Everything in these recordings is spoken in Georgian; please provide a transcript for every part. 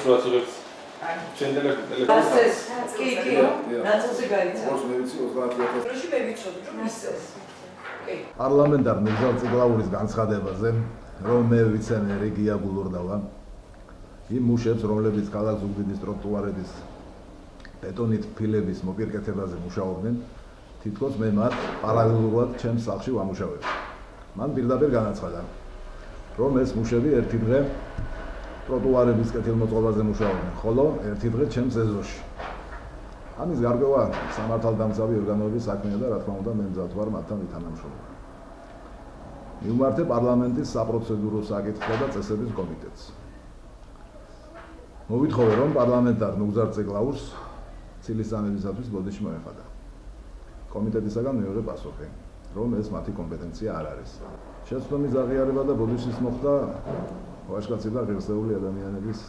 სურათებს. ჩვენ ტელეფონს. კი, ნაცოლზე გაიცა. როგორც მე ვიცი 30,000. როში მე ვიცოდი, რომ ისეს. პარლამენტარ მიგზალ წიგლაურის განცხადებაზე, რომ მე ვიცემერი გია გულურდავა, იმ მუშებს, რომლებიც ქალაქ ზუგდიდის ტროტუარების ბეტონით ფილების მოპირკეთებაზე მუშაობდნენ, თითქოს მე მათ პარალელურად ჩემს სახლში ვამუშავებ. მან პირდაპირ განაცხადა, რომ ეს მუშები ერთი დღე ტროტუარების კეთილმოწყობაზე მუშაობდნენ, ხოლო ერთი დღე ჩემს ეზოში. ამის გარკვევა სამართალდამცავი ორგანოების საქმეა და რა თქმა უნდა მე მზად ვარ მათთან ვითანამშრომლობ. მივმართე პარლამენტის საპროცედურო საკითხთა და წესების კომიტეტს. მოვითხოვე, რომ პარლამენტარ ნუგზარ წიგლაურს ცილისწამებისათვის ბოდიში მოეხადა. კომიტეტისაგან მეორე პასუხი, რომ ეს მათი კომპეტენცია არ არის. შეცდომის აღიარება და ბოდიშის მოხდა ვაჟკაცი და ღირსეული ადამიანების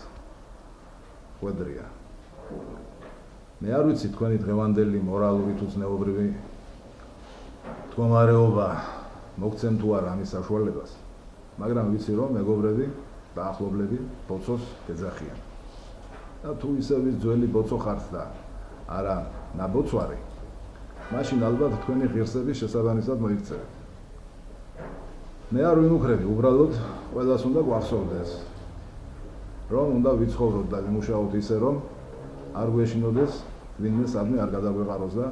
ხვედრია. მე არ ვიცი თქვენი დღევანდელი მორალური თუ ზნეობრივი მდგომარეობა მოგცემ თუ არა ამის საშუალებას, მაგრამ ვიცი, რომ მეგობრები და ახლობლები ბოცოს გეძახიან. და თუ ისე ვის ძველი ბოცო ხართ და არა ნაბოცვარი, მაშინ ალბათ თქვენი ღირსების შესაბამისად მოიქცევით. მე არ ვიმუქრები, უბრალოდ ყველას უნდა გვახსოვდეს, რომ უნდა ვიცხოვროთ და ვიმუშაოთ ისე, რომ არ გვეშინოდეს ვინმე სადმე არ გადაგვეყაროს და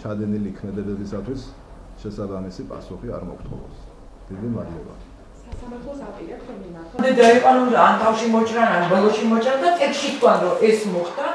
ჩადენილი ქმედებებისათვის შესაბამისი პასუხი არ მოგთხოვოს. დიდი მადლობა. სასამართლოს აპირებთ რომ იმართოს. და დაიყვანონ ან თავში მოჭრან, ან ბოლოში მოჭრან და ტექსტში თქვან, რომ ეს მოხდა.